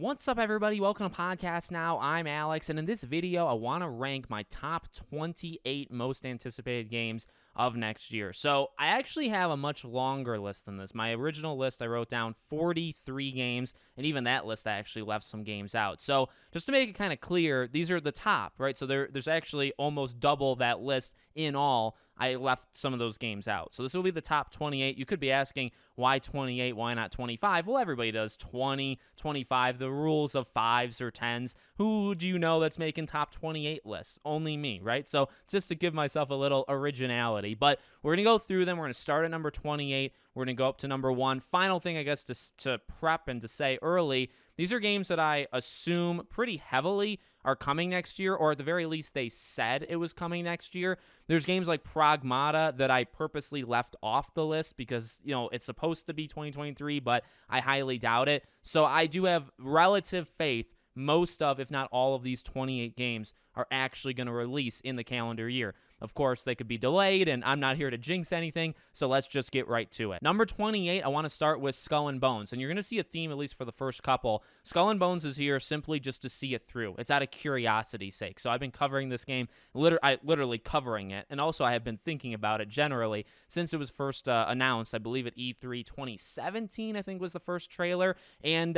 What's up, everybody? Welcome to Podcast Now. I'm Alex, and in this video, I want to rank my top 28 most anticipated games of next year. So I actually have a much longer list than this. My original list, I wrote down 43 games, and even that list, I actually left some games out. So just to make it kind of clear, these are the top, right? So there's actually almost double that list in all. I left some of those games out. So this will be the top 28. You could be asking, why 28? Why not 25? Well, everybody does 20, 25, the rules of 5s or 10s. Who do you know that's making top 28 lists? Only me, right? So just to give myself a little originality. But we're going to go through them. We're going to start at number 28. We're going to go up to number 1. Final thing, I guess, to prep and to say early, these are games that I assume pretty heavily are coming next year, or at the very least, they said it was coming next year. There's games like Pragmata that I purposely left off the list because, you know, it's supposed to be 2023, but I highly doubt it. So I do have relative faith most of, if not all of these 28 games are actually going to release in the calendar year. Of course, they could be delayed, and I'm not here to jinx anything, so let's just get right to it. Number 28, I want to start with Skull and Bones, and you're going to see a theme, at least for the first couple. Skull and Bones is here simply just to see it through. It's out of curiosity's sake. So I've been covering this game, literally covering it, and also I have been thinking about it generally since it was first announced. I believe at E3 2017, I think was the first trailer, and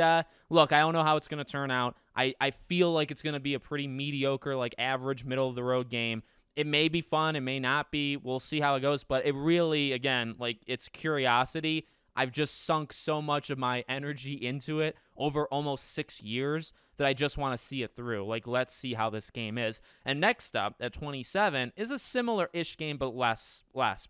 look, I don't know how it's going to turn out. I feel like it's going to be a pretty mediocre, like average, middle-of-the-road game. It may be fun, it may not be. We'll see how it goes, but it really, again, like, it's curiosity. I've just sunk so much of my energy into it over almost 6 years that I just want to see it through. Like, let's see how this game is. And next up, at 27, is a similar-ish game, but less.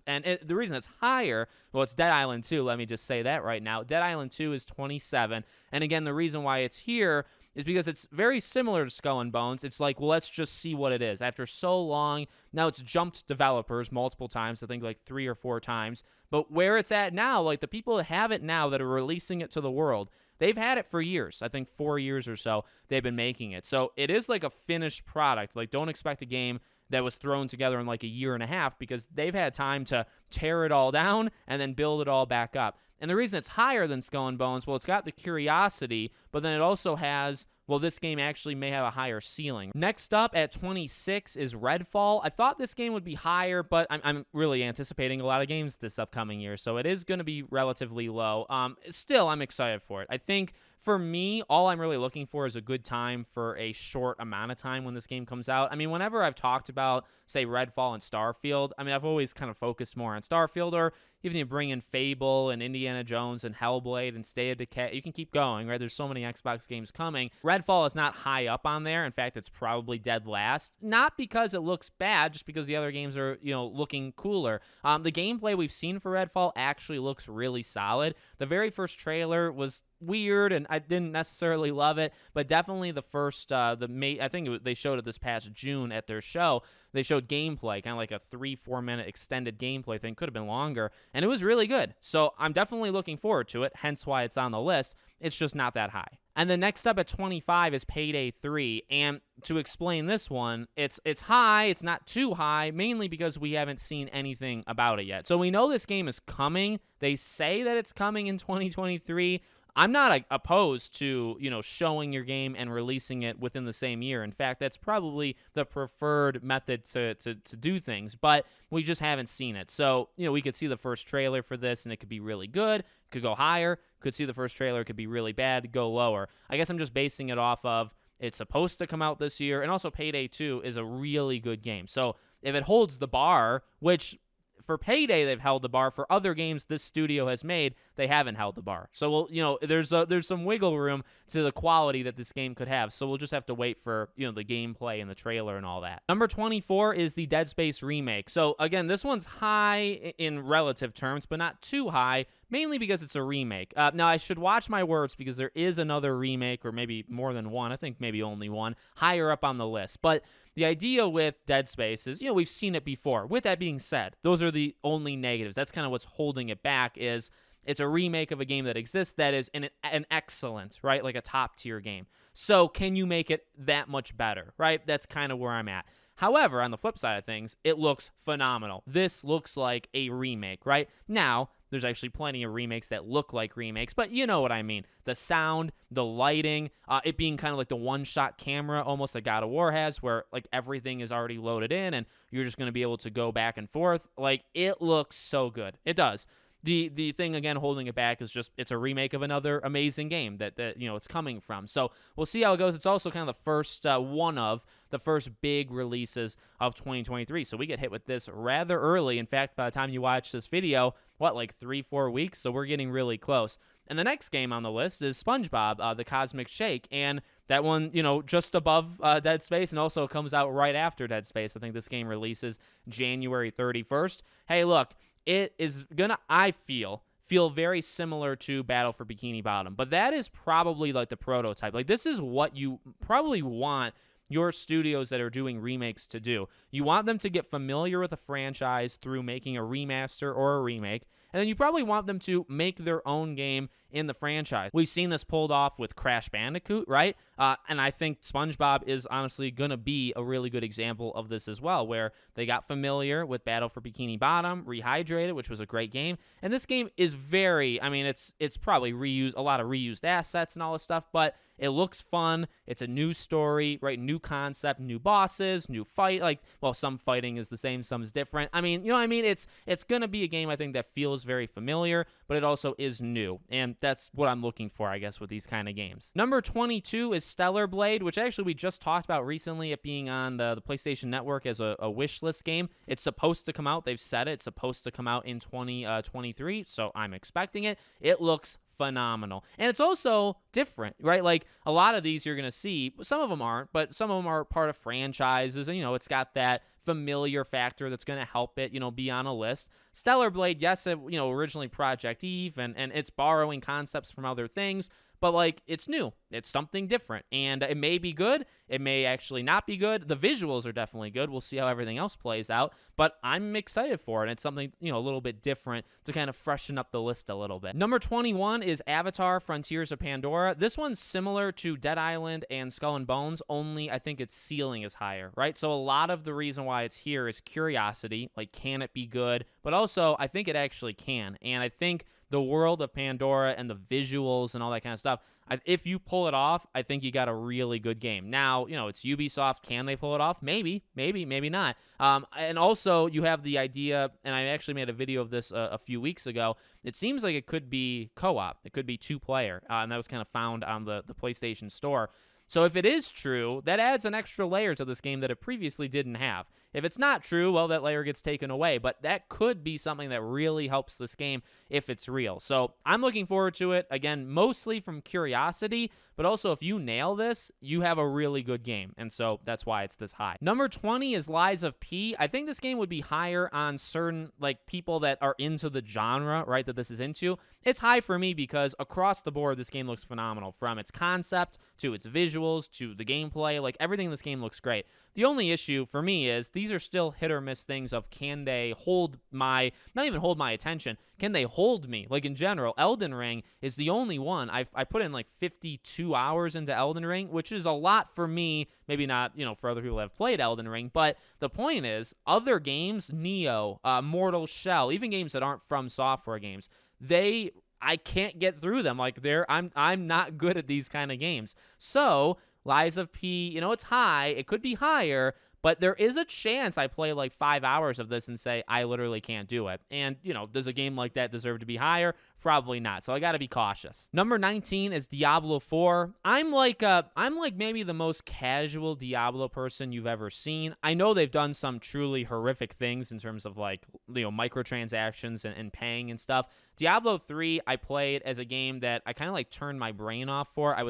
And the reason it's higher, well, it's Dead Island 2. Let me just say that right now. Dead Island 2 is 27. And again, the reason why it's here is because it's very similar to Skull and Bones. It's like, well, let's just see what it is. After so long, now it's jumped developers multiple times, I think like 3 or 4 times. But where it's at now, like the people that have it now that are releasing it to the world, they've had it for years. I think 4 years or so they've been making it. So it is like a finished product. Like, don't expect a game that was thrown together in like a year and a half, because they've had time to tear it all down and then build it all back up. And the reason it's higher than Skull and Bones, well, it's got the curiosity, but then it also has, well, this game actually may have a higher ceiling. Next up at 26 is Redfall. I thought this game would be higher, but I'm really anticipating a lot of games this upcoming year, so it is going to be relatively low. Still, I'm excited for it. I think for me, all I'm really looking for is a good time for a short amount of time when this game comes out. I mean, whenever I've talked about, say, Redfall and Starfield, I mean, I've always kind of focused more on Starfield, or even you bring in Fable and Indiana Jones and Hellblade and State of Decay. You can keep going, right? There's so many Xbox games coming. Redfall is not high up on there. In fact, it's probably dead last. Not because it looks bad, just because the other games are, you know, looking cooler. The gameplay we've seen for Redfall actually looks really solid. The very first trailer was weird, and I didn't necessarily love it, but definitely the first, I think they showed it this past June at their show. They showed gameplay, kind of like a 3-4 minute extended gameplay thing, could have been longer, and it was really good. So I'm definitely looking forward to it, hence why it's on the list. It's just not that high. And then next up at 25 is Payday 3, and to explain this one, it's high, it's not too high, mainly because we haven't seen anything about it yet. So we know this game is coming. They say that it's coming in 2023. I'm not opposed to, you know, showing your game and releasing it within the same year. In fact, that's probably the preferred method to do things, but we just haven't seen it. So, you know, we could see the first trailer for this and it could be really good, could go higher, could see the first trailer, it could be really bad, go lower. I guess I'm just basing it off of it's supposed to come out this year, and also Payday 2 is a really good game. So if it holds the bar, which for Payday, they've held the bar. For other games this studio has made, they haven't held the bar. So, we'll, you know, there's some wiggle room to the quality that this game could have. So we'll just have to wait for, you know, the gameplay and the trailer and all that. Number 24 is the Dead Space remake. So again, this one's high in relative terms, but not too high, mainly because it's a remake. Now, I should watch my words because there is another remake, or maybe more than one. I think maybe only one, higher up on the list. But the idea with Dead Space is, you know, we've seen it before. With that being said, those are the only negatives. That's kind of what's holding it back, is it's a remake of a game that exists that is an excellent, right, like a top-tier game. So can you make it that much better, right? That's kind of where I'm at. However, on the flip side of things, it looks phenomenal. This looks like a remake, right? Now, there's actually plenty of remakes that look like remakes, but you know what I mean. The sound, the lighting, it being kind of like the one-shot camera almost like God of War has, where like everything is already loaded in and you're just going to be able to go back and forth. Like, it looks so good. It does. The thing, again, holding it back is just it's a remake of another amazing game that it's coming from. So we'll see how it goes. It's also kind of the first one of the first big releases of 2023. So we get hit with this rather early. In fact, by the time you watch this video, like 3-4 weeks? So we're getting really close. And the next game on the list is SpongeBob, the Cosmic Shake. And that one, just above Dead Space, and also comes out right after Dead Space. I think this game releases January 31st. Hey, look, it is gonna, I feel very similar to Battle for Bikini Bottom, but that is probably like the prototype. Like, this is what you probably want your studios that are doing remakes to do. You want them to get familiar with a franchise through making a remaster or a remake, and then you probably want them to make their own game in the franchise. We've seen this pulled off with Crash Bandicoot, right? And I think SpongeBob is honestly going to be a really good example of this as well, where they got familiar with Battle for Bikini Bottom, Rehydrated, which was a great game. And this game is it's probably a lot of reused assets and all this stuff, but it looks fun. It's a new story, right? New concept, new bosses, new fight. Some fighting is the same, some is different. I mean, you know what I mean? It's going to be a game, I think, that feels very familiar, but it also is new. And that's what I'm looking for, I guess, with these kind of games. Number 22 is Stellar Blade, which actually we just talked about recently, it being on the PlayStation Network as a wish list game. It's supposed to come out. They've said it's supposed to come out in 2023, so I'm expecting it. It looks phenomenal. And it's also different, right? Like, a lot of these you're going to see, some of them aren't, but some of them are part of franchises, and, it's got that familiar factor that's going to help it, be on a list. Stellar Blade, yes, originally Project Eve, and it's borrowing concepts from other things, but, it's new. It's something different, and it may be good. It may actually not be good. The visuals are definitely good. We'll see how everything else plays out, but I'm excited for it. It's something, a little bit different to kind of freshen up the list a little bit. Number 21 is Avatar: Frontiers of Pandora. This one's similar to Dead Island and Skull and Bones, only I think its ceiling is higher, right? So a lot of the reason why it's here is curiosity, like, can it be good? But also, I think it actually can, and I think the world of Pandora and the visuals and all that kind of stuff, if you pull it off, I think you got a really good game. Now, it's Ubisoft. Can they pull it off? Maybe not. And also, you have the idea, and I actually made a video of this a few weeks ago. It seems like it could be co-op. It could be two-player, and that was kind of found on the PlayStation Store. So if it is true, that adds an extra layer to this game that it previously didn't have. If it's not true, well, that layer gets taken away, but that could be something that really helps this game if it's real. So I'm looking forward to it, again, mostly from curiosity, but also if you nail this, you have a really good game, and so that's why it's this high. Number 20 is Lies of P. I think this game would be higher on certain, people that are into the genre, right, that this is into. It's high for me because across the board, this game looks phenomenal, from its concept to its visuals to the gameplay. Everything in this game looks great. The only issue for me is these are still hit or miss things of, can they hold not even hold my attention, can they hold me? In general, Elden Ring is the only one. I put in 52 hours into Elden Ring, which is a lot for me, maybe not, for other people that have played Elden Ring, but the point is, other games, Neo, Mortal Shell, even games that aren't From Software games, I can't get through them. I'm not good at these kind of games. So Lies of P, it's high. It could be higher, but there is a chance I play 5 hours of this and say, I literally can't do it. And, does a game like that deserve to be higher? Probably not. So I got to be cautious. Number 19 is Diablo IV. I'm like maybe the most casual Diablo person you've ever seen. I know they've done some truly horrific things in terms of microtransactions and paying and stuff. Diablo 3, I played as a game that I kind of turned my brain off for. I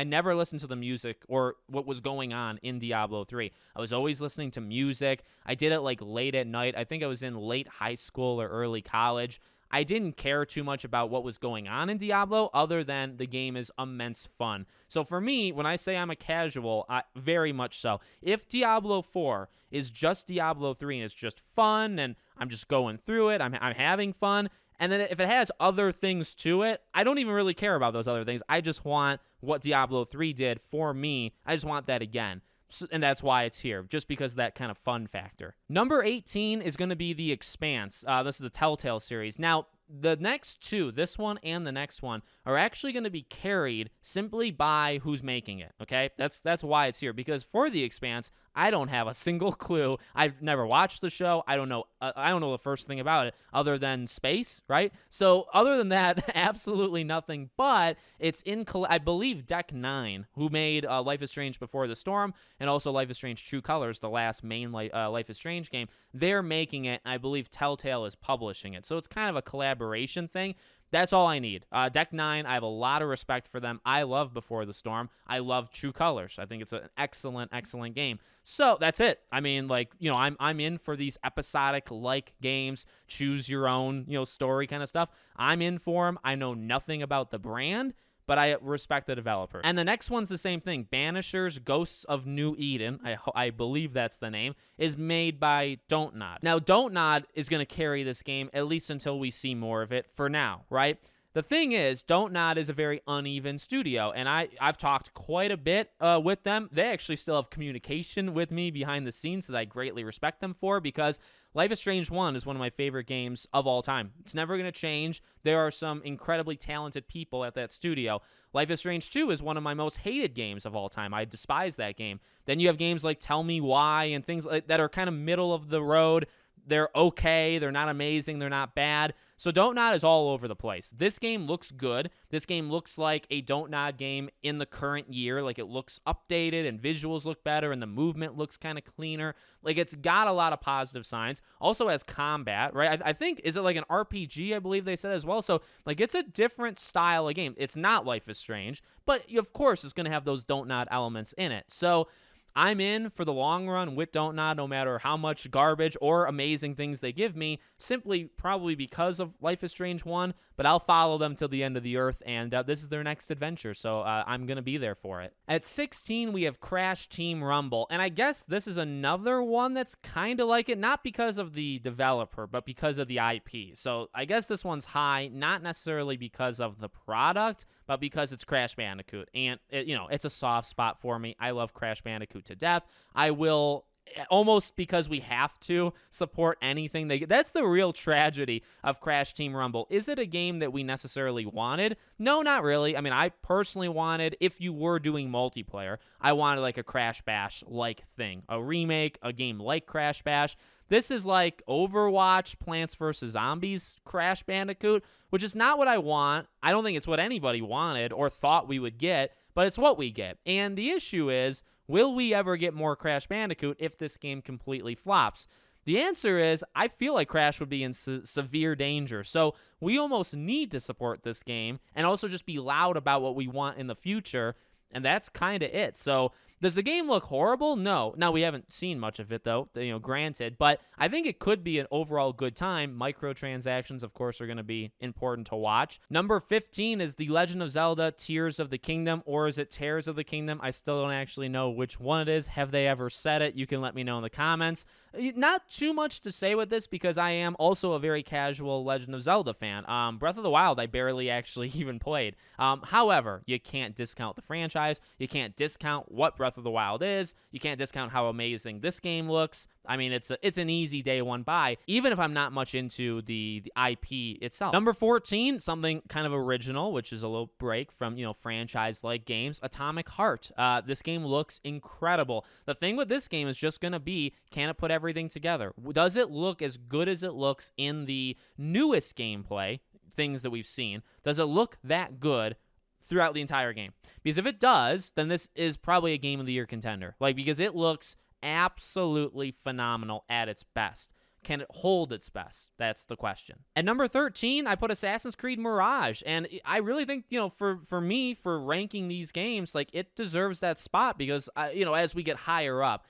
never listened to the music or what was going on in Diablo 3. I was always listening to music. I did it late at night. I think I was in late high school or early college. I didn't care too much about what was going on in Diablo other than the game is immense fun. So for me, when I say I'm a casual, very much so. If Diablo 4 is just Diablo 3 and it's just fun and I'm just going through it, I'm having fun, and then if it has other things to it, I don't even really care about those other things. I just want what Diablo 3 did for me. I just want that again. And that's why it's here, just because of that kind of fun factor. Number 18 is going to be The Expanse. This is the Telltale series. Now, the next two, this one and the next one, are actually going to be carried simply by who's making it, okay? That's why it's here, because for The Expanse, I don't have a single clue. I've never watched the show. I don't know the first thing about it other than space, right? So other than that, absolutely nothing, but it's in, I believe, Deck 9, who made Life is Strange Before the Storm and also Life is Strange True Colors, the last main Life is Strange game. They're making it, and I believe Telltale is publishing it. So it's kind of a collaboration thing. That's all I need. Deck 9, I have a lot of respect for them. I love Before the Storm. I love True Colors. I think it's an excellent, excellent game. So that's it. I mean, like, you know, I'm in for these episodic-like games, choose your own, you know, story kind of stuff. I'm in for them. I know nothing about the brand, but I respect the developer. And the next one's the same thing. Banishers Ghosts of New Eden, I believe that's the name, is made by Don't Nod. Now, Don't Nod is going to carry this game, at least until we see more of it for now, right? The thing is, Don't Nod is a very uneven studio, and I've talked quite a bit with them. They actually still have communication with me behind the scenes that I greatly respect them for, because Life is Strange 1 is one of my favorite games of all time. It's never going to change. There are some incredibly talented people at that studio. Life is Strange 2 is one of my most hated games of all time. I despise that game. Then you have games like Tell Me Why and things like that are kind of middle of the road. They're okay. They're not amazing. They're not bad. So Don't Nod is all over the place. This game looks good. This game looks like a Don't Nod game in the current year. Like, it looks updated and visuals look better and the movement looks kind of cleaner. Like, it's got a lot of positive signs. Also has combat, right? I think, is it like an RPG, I believe they said as well? So, like, it's a different style of game. It's not Life is Strange, but of course it's going to have those Don't Nod elements in it. So I'm in for the long run with Don't Nod, no matter how much garbage or amazing things they give me, simply probably because of Life is Strange 1, but I'll follow them till the end of the earth, and this is their next adventure, so I'm going to be there for it. At 16, we have Crash Team Rumble, and I guess this is another one that's kind of like it, not because of the developer, but because of the IP. So I guess this one's high, not necessarily because of the product, but because it's Crash Bandicoot, and it's a soft spot for me. I love Crash Bandicoot to death. I will, almost because we have to, support anything they get. That's the real tragedy of Crash Team Rumble. Is it a game that we necessarily wanted? No, not really. I mean, I personally wanted, if you were doing multiplayer, I wanted like a Crash Bash-like thing. A remake, a game like Crash Bash. This is like Overwatch, Plants vs. Zombies, Crash Bandicoot, which is not what I want. I don't think it's what anybody wanted or thought we would get, but it's what we get. And the issue is, will we ever get more Crash Bandicoot if this game completely flops? The answer is, I feel like Crash would be in severe danger. So we almost need to support this game and also just be loud about what we want in the future. And that's kind of it. So does the game look horrible? No. Now, we haven't seen much of it, though, granted, but I think it could be an overall good time. Microtransactions, of course, are going to be important to watch. Number 15 is The Legend of Zelda Tears of the Kingdom, or is it Tears of the Kingdom? I still don't actually know which one it is. Have they ever said it? You can let me know in the comments. Not too much to say with this, because I am also a very casual Legend of Zelda fan. Breath of the Wild, I barely actually even played. However, you can't discount the franchise. You can't discount what Breath of the Wild is. You can't discount how amazing this game looks. I mean, it's an easy day one buy, even if I'm not much into the IP itself. Number 14, something kind of original, which is a little break from, franchise-like games, Atomic Heart. This game looks incredible. The thing with this game is just going to be, can it put everything together? Does it look as good as it looks in the newest gameplay, things that we've seen? Does it look that good throughout the entire game? Because if it does, then this is probably a Game of the Year contender. Because it looks absolutely phenomenal at its best. Can it hold its best? That's the question. At number 13, I put Assassin's Creed Mirage, and I really think, for me, for ranking these games, it deserves that spot, because, as we get higher up,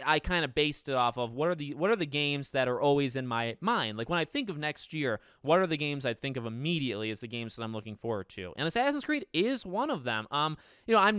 I kind of based it off of what are the games that are always in my mind. Like, when I think of next year, what are the games I think of immediately as the games that I'm looking forward to? And Assassin's Creed is one of them. I'm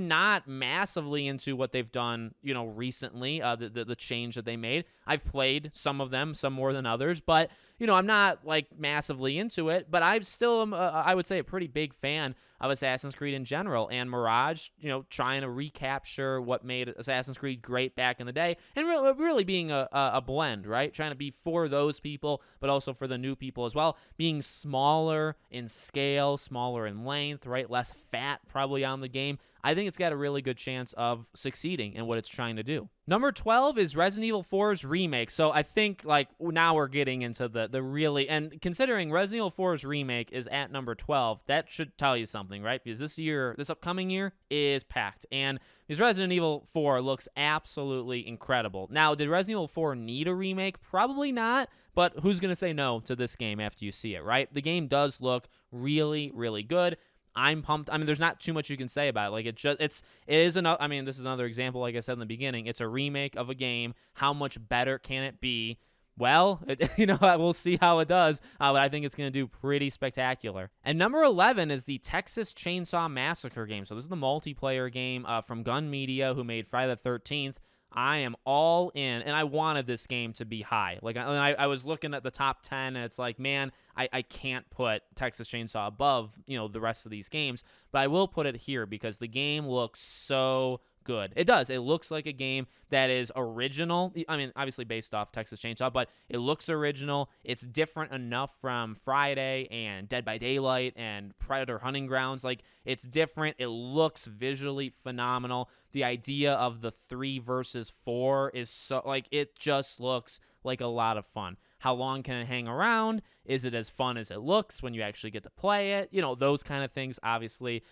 not massively into what they've done, recently, the change that they made. I've played some of them, some more than others, but I'm not massively into it, but I still am, I would say, a pretty big fan of Assassin's Creed in general, and Mirage, trying to recapture what made Assassin's Creed great back in the day, and really being a blend, right? Trying to be for those people, but also for the new people as well, being smaller in scale, smaller in length, right? Less fat probably on the game. I think it's got a really good chance of succeeding in what it's trying to do. Number 12 is Resident Evil 4's remake. So I think now we're getting into the really, and considering Resident Evil 4's remake is at number 12, that should tell you something, right? Because this upcoming year is packed, and because Resident Evil 4 looks absolutely incredible. Now, did Resident Evil 4 need a remake? Probably not, but who's going to say no to this game after you see it, right? The game does look really, really good. I'm pumped. I mean, there's not too much you can say about it. This is another example, like I said in the beginning. It's a remake of a game. How much better can it be? Well, we'll see how it does, but I think it's going to do pretty spectacular. And number 11 is the Texas Chainsaw Massacre game. So this is the multiplayer game from Gun Media, who made Friday the 13th. I am all in, and I wanted this game to be high. I was looking at the top 10, and it's like, man, I can't put Texas Chainsaw above, the rest of these games, but I will put it here because the game looks so good. It does. It looks like a game that is original. I mean, obviously based off Texas Chainsaw, but it looks original. It's different enough from Friday and Dead by Daylight and Predator Hunting Grounds. It's different. It looks visually phenomenal. The idea of the 3 versus 4 is so, it just looks like a lot of fun. How long can it hang around? Is it as fun as it looks when you actually get to play it? Those kind of things, obviously,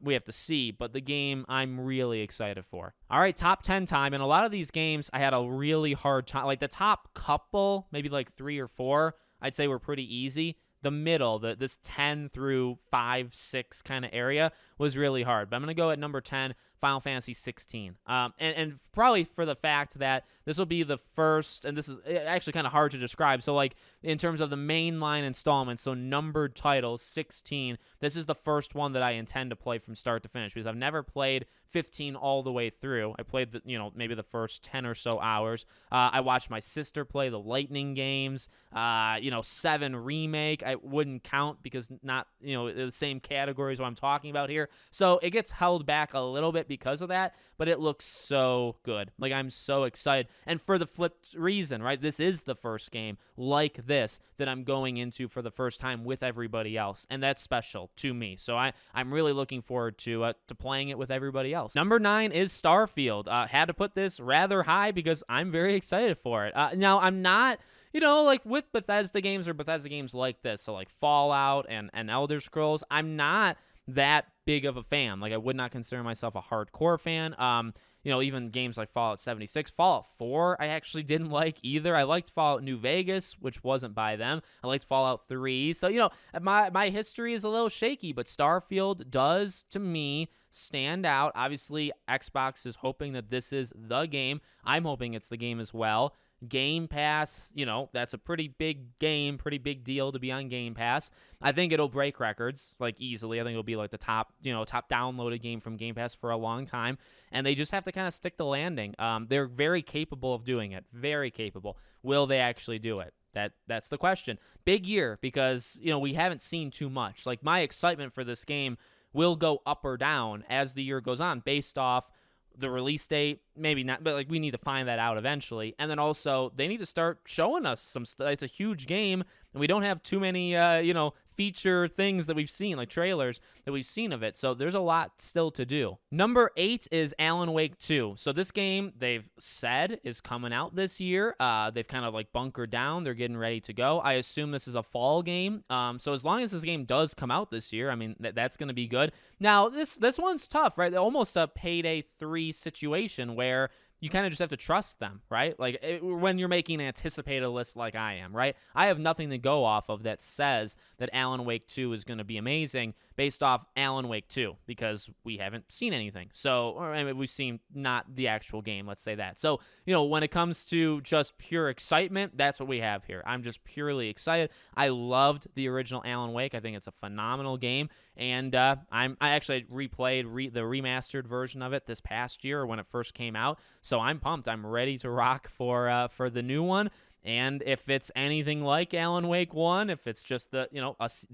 we have to see. But the game, I'm really excited for. All right, top 10 time. And a lot of these games, I had a really hard time. The top couple, maybe 3 or 4, I'd say were pretty easy. The middle, this 10 through 5, 6 kind of area was really hard. But I'm going to go at number 10, Final Fantasy XVI. And probably for the fact that this will be the first, and this is actually kind of hard to describe. So in terms of the mainline installments, so numbered titles, 16, this is the first one that I intend to play from start to finish because I've never played 15 all the way through. I played maybe the first 10 or so hours. I watched my sister play the Lightning games. 7 Remake, I wouldn't count because not, the same categories what I'm talking about here. So it gets held back a little bit because of that, but it looks so good. I'm so excited. And for the flipped reason, right? This is the first game like this that I'm going into for the first time with everybody else, and that's special to me. So I'm really looking forward to playing it with everybody else. Number 9 is Starfield. Had to put this rather high because I'm very excited for it. Now, I'm not, with Bethesda games or Bethesda games like this, so Fallout and Elder Scrolls, I'm not that big of a fan. I would not consider myself a hardcore fan. Even games like Fallout 76, Fallout 4, I actually didn't like either. I liked Fallout New Vegas, which wasn't by them. I liked Fallout 3. So, my history is a little shaky, but Starfield does, to me, stand out. Obviously, Xbox is hoping that this is the game. I'm hoping it's the game as well. Game Pass, that's a pretty big game, pretty big deal to be on Game Pass. I think it'll break records, easily. I think it'll be the top downloaded game from Game Pass for a long time. And they just have to kind of stick the landing. They're very capable of doing it, very capable. Will they actually do it? That's the question. Big year because, we haven't seen too much. My excitement for this game will go up or down as the year goes on based off the release date, maybe not, but we need to find that out eventually. And then also they need to start showing us some stuff. It's a huge game and we don't have too many, feature things that we've seen, trailers that we've seen of it. So there's a lot still to do. Number 8 is Alan Wake 2. So this game, they've said, is coming out this year. They've kind of bunkered down. They're getting ready to go. I assume this is a fall game. So as long as this game does come out this year, I mean, that's going to be good. Now, this one's tough, right? Almost a Payday 3 situation where you kind of just have to trust them, right? When you're making an anticipated list like I am, right? I have nothing to go off of that says that Alan Wake 2 is going to be amazing based off Alan Wake 2 because we haven't seen anything. So, we've seen not the actual game, let's say that. So, when it comes to just pure excitement, that's what we have here. I'm just purely excited. I loved the original Alan Wake. I think it's a phenomenal game. And I actually replayed the remastered version of it this past year when it first came out. So I'm pumped. I'm ready to rock for the new one. And if it's anything like Alan Wake 1, if it's just a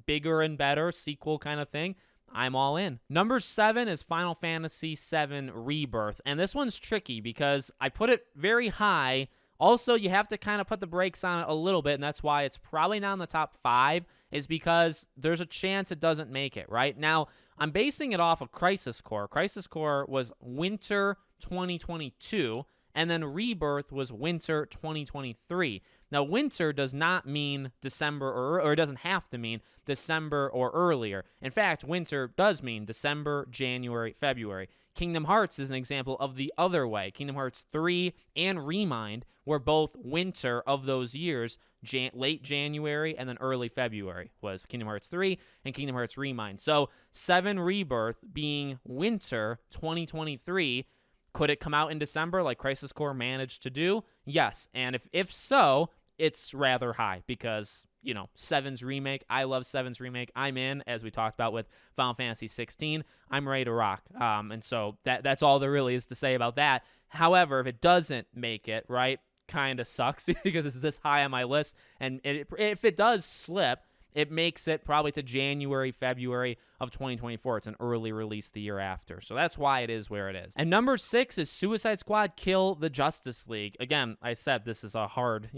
bigger and better sequel kind of thing, I'm all in. Number 7 is Final Fantasy VII Rebirth, and this one's tricky because I put it very high. Also, you have to kind of put the brakes on it a little bit, and that's why it's probably not in the top 5, is because there's a chance it doesn't make it, right? Now, I'm basing it off of Crisis Core. Crisis Core was winter 2022, and then Rebirth was winter 2023. Now, winter does not mean December, or it doesn't have to mean December or earlier. In fact, winter does mean December, January, February. Kingdom Hearts is an example of the other way. Kingdom Hearts 3 and Remind were both winter of those years. Late January and then early February was Kingdom Hearts 3 and Kingdom Hearts Remind. So 7 Rebirth being winter 2023, could it come out in December like Crisis Core managed to do? Yes. And if so, it's rather high because, 7's remake. I love 7's remake. I'm in, as we talked about with Final Fantasy 16. I'm ready to rock. And so that's all there really is to say about that. However, if it doesn't make it, right, kind of sucks because it's this high on my list. And if it does slip, it makes it probably to January, February of 2024. It's an early release the year after. So that's why it is where it is. And number 6 is Suicide Squad Kill the Justice League. Again, I said this is a hard,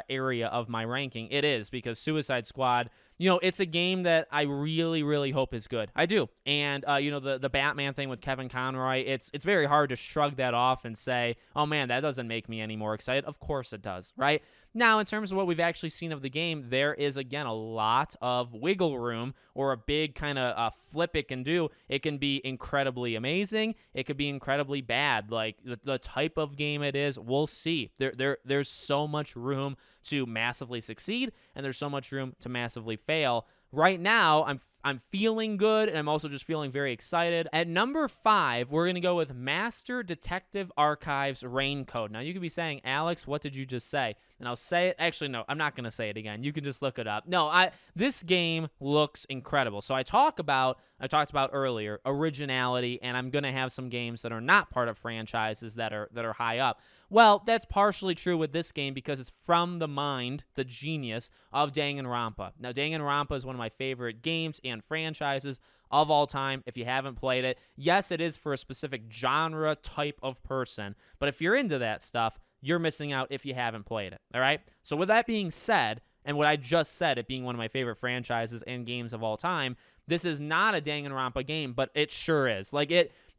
area of my ranking. It is because Suicide Squad, it's a game that I really, really hope is good. I do. And, the Batman thing with Kevin Conroy, it's very hard to shrug that off and say, oh man, that doesn't make me any more excited. Of course it does, right? Now, in terms of what we've actually seen of the game, there is, again, a lot of wiggle room or a big kind of flip it can do. It can be incredibly amazing. It could be incredibly bad. Like, the type of game it is, we'll see. There's so much room to massively succeed, and there's so much room to massively fail. Right now, I'm feeling good, and I'm also just feeling very excited. At number 5, we're going to go with Master Detective Archives Raincoat. Now, you could be saying, Alex, what did you just say? And I'll say it. Actually, no, I'm not going to say it again. You can just look it up. No, this game looks incredible. So I talked about earlier originality, and I'm going to have some games that are not part of franchises that are high up. Well, that's partially true with this game because it's from the mind, the genius of Danganronpa. Now, Danganronpa is one of my favorite games and franchises of all time. If you haven't played it, yes, it is for a specific genre type of person, but if you're into that stuff, you're missing out if you haven't played it, all right? So with that being said, and what I just said, it being one of my favorite franchises and games of all time, this is not a Danganronpa game, but it sure is. Like,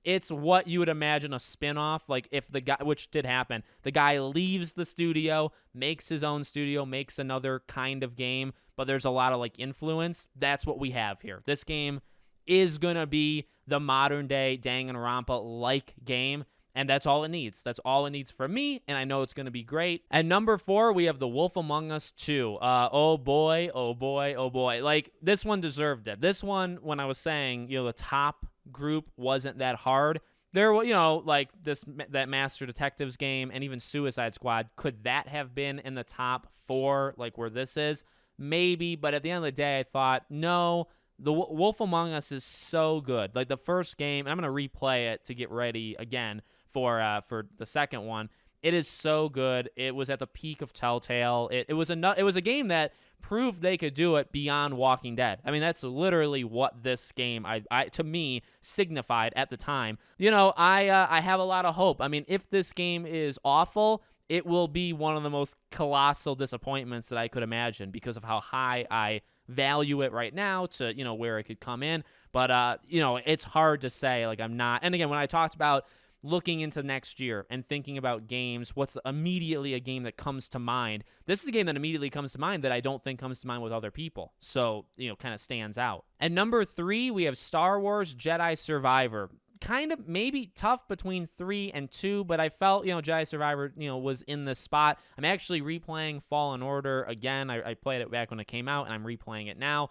it's what you would imagine a spin-off, like if the guy, which did happen, the guy leaves the studio, makes his own studio, makes another kind of game, but there's a lot of, influence. That's what we have here. This game is going to be the modern-day Danganronpa-like game, and that's all it needs. That's all it needs from me, and I know it's going to be great. At number 4, we have The Wolf Among Us 2. Oh boy, oh boy, oh boy. Like, this one deserved it. This one, when I was saying, the top group wasn't that hard, there were, that Master Detectives game and even Suicide Squad, could that have been in the top 4, like where this is? Maybe, but at the end of the day, I thought, no, The Wolf Among Us is so good. Like, the first game, and I'm going to replay it to get ready again for the second one. It is so good. It was at the peak of Telltale. It was a game that proved they could do it beyond Walking Dead. I mean, that's literally what this game, to me, signified at the time. I have a lot of hope. I mean, if this game is awful, it will be one of the most colossal disappointments that I could imagine because of how high I value it right now to, where it could come in. But, it's hard to say, I'm not. And again, when I talked about looking into next year and thinking about games, what's immediately a game that comes to mind? This is a game that immediately comes to mind that I don't think comes to mind with other people. So, kind of stands out. At number 3, we have Star Wars Jedi Survivor. Kind of maybe tough between 3 and 2, but I felt, Jedi Survivor, was in the spot. I'm actually replaying Fallen Order again. I played it back when it came out, and I'm replaying it now.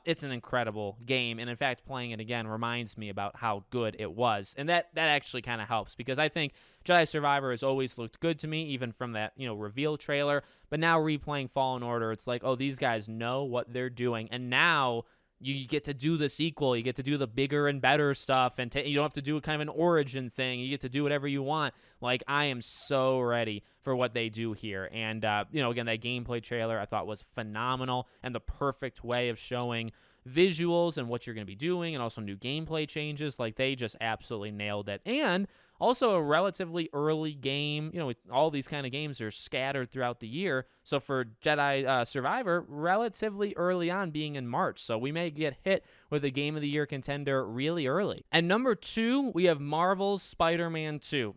It's an incredible game, and in fact, playing it again reminds me about how good it was, and that actually kind of helps, because I think Jedi Survivor has always looked good to me, even from that, reveal trailer, but now replaying Fallen Order, it's like, oh, these guys know what they're doing, and now you get to do the sequel. You get to do the bigger and better stuff, and you don't have to do kind of an origin thing. You get to do whatever you want. Like, I am so ready for what they do here. And, again, that gameplay trailer I thought was phenomenal and the perfect way of showing, visuals and what you're going to be doing, and also new gameplay changes. Like, they just absolutely nailed it. And also a relatively early game. All these kind of games are scattered throughout the year. So for Jedi Survivor, relatively early on, being in March. So we may get hit with a Game of the Year contender really early. And number 2, we have Marvel's Spider-Man 2.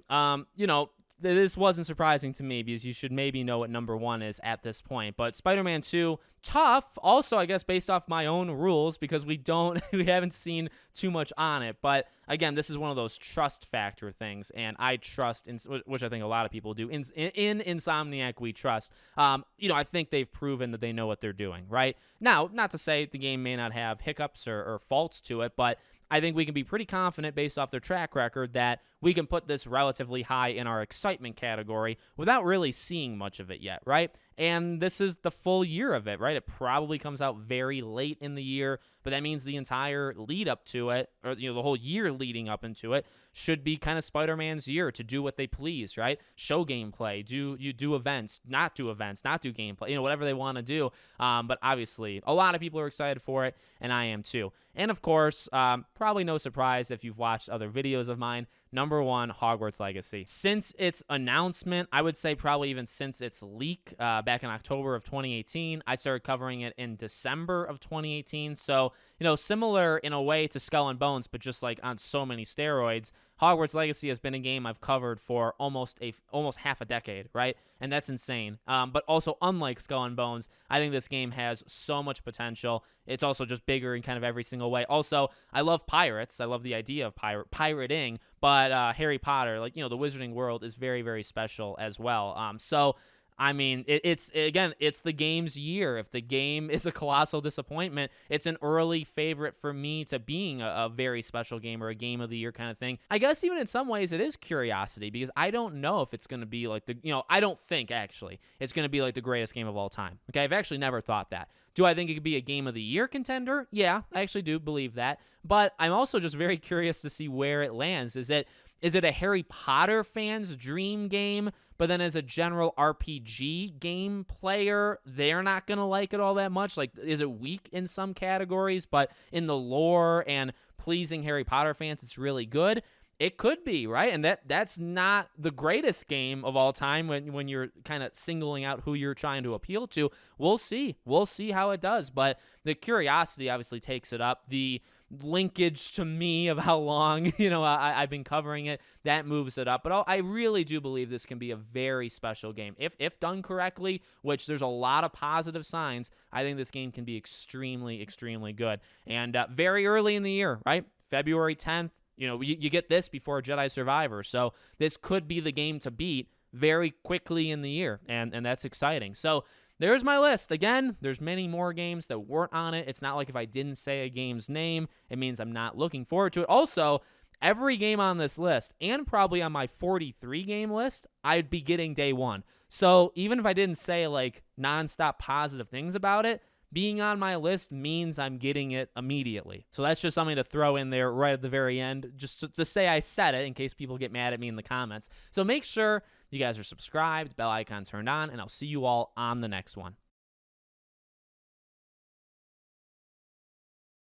This wasn't surprising to me because you should maybe know what number 1 is at this point. But Spider-Man 2, tough. Also, I guess based off my own rules, because we haven't seen too much on it. But again, this is one of those trust factor things, and I trust, which I think a lot of people do. In Insomniac, we trust. I think they've proven that they know what they're doing, right? Now, not to say the game may not have hiccups or faults to it, but I think we can be pretty confident based off their track record that we can put this relatively high in our excitement category without really seeing much of it yet, right? And this is the full year of it, right? It probably comes out very late in the year, but that means the entire lead up to it, or the whole year leading up into it, should be kind of Spider-Man's year to do what they please, right? Show gameplay, do events, not do gameplay, whatever they want to do. But obviously, a lot of people are excited for it, and I am too. And of course, probably no surprise if you've watched other videos of mine, number 1, Hogwarts Legacy. Since its announcement, I would say probably even since its leak back in October of 2018, I started covering it in December of 2018. So, similar in a way to Skull and Bones, but just like on so many steroids. Hogwarts Legacy has been a game I've covered for almost half a decade, right? And that's insane. But also, unlike Skull and Bones, I think this game has so much potential. It's also just bigger in kind of every single way. Also, I love pirates. I love the idea of pirating, but Harry Potter, the Wizarding world is very, very special as well. So I mean, it's the game's year. If the game is a colossal disappointment, it's an early favorite for me to being a very special game or a game of the year kind of thing. I guess even in some ways it is curiosity, because I don't know if it's going to be like I don't think actually it's going to be like the greatest game of all time. Okay, I've actually never thought that. Do I think it could be a game of the year contender? Yeah, I actually do believe that. But I'm also just very curious to see where it lands. Is it a Harry Potter fan's dream game, but then as a general RPG game player, they're not going to like it all that much? Like, is it weak in some categories, but in the lore and pleasing Harry Potter fans, it's really good? It could be, right? And that's not the greatest game of all time when you're kind of singling out who you're trying to appeal to. We'll see. We'll see how it does. But the curiosity obviously takes it up. The linkage to me of how long I've been covering it, that moves it up. But I really do believe this can be a very special game if done correctly, which there's a lot of positive signs. I think this game can be extremely, extremely good. And very early in the year, right? February 10th. You get this before Jedi Survivor, so this could be the game to beat very quickly in the year, and that's exciting. So there's my list. Again, there's many more games that weren't on it. It's not like if I didn't say a game's name, it means I'm not looking forward to it. Also, every game on this list, and probably on my 43-game list, I'd be getting day one. So even if I didn't say like nonstop positive things about it, being on my list means I'm getting it immediately. So that's just something to throw in there right at the very end, just to say I said it in case people get mad at me in the comments. So make sure you guys are subscribed, bell icon turned on, and I'll see you all on the next one.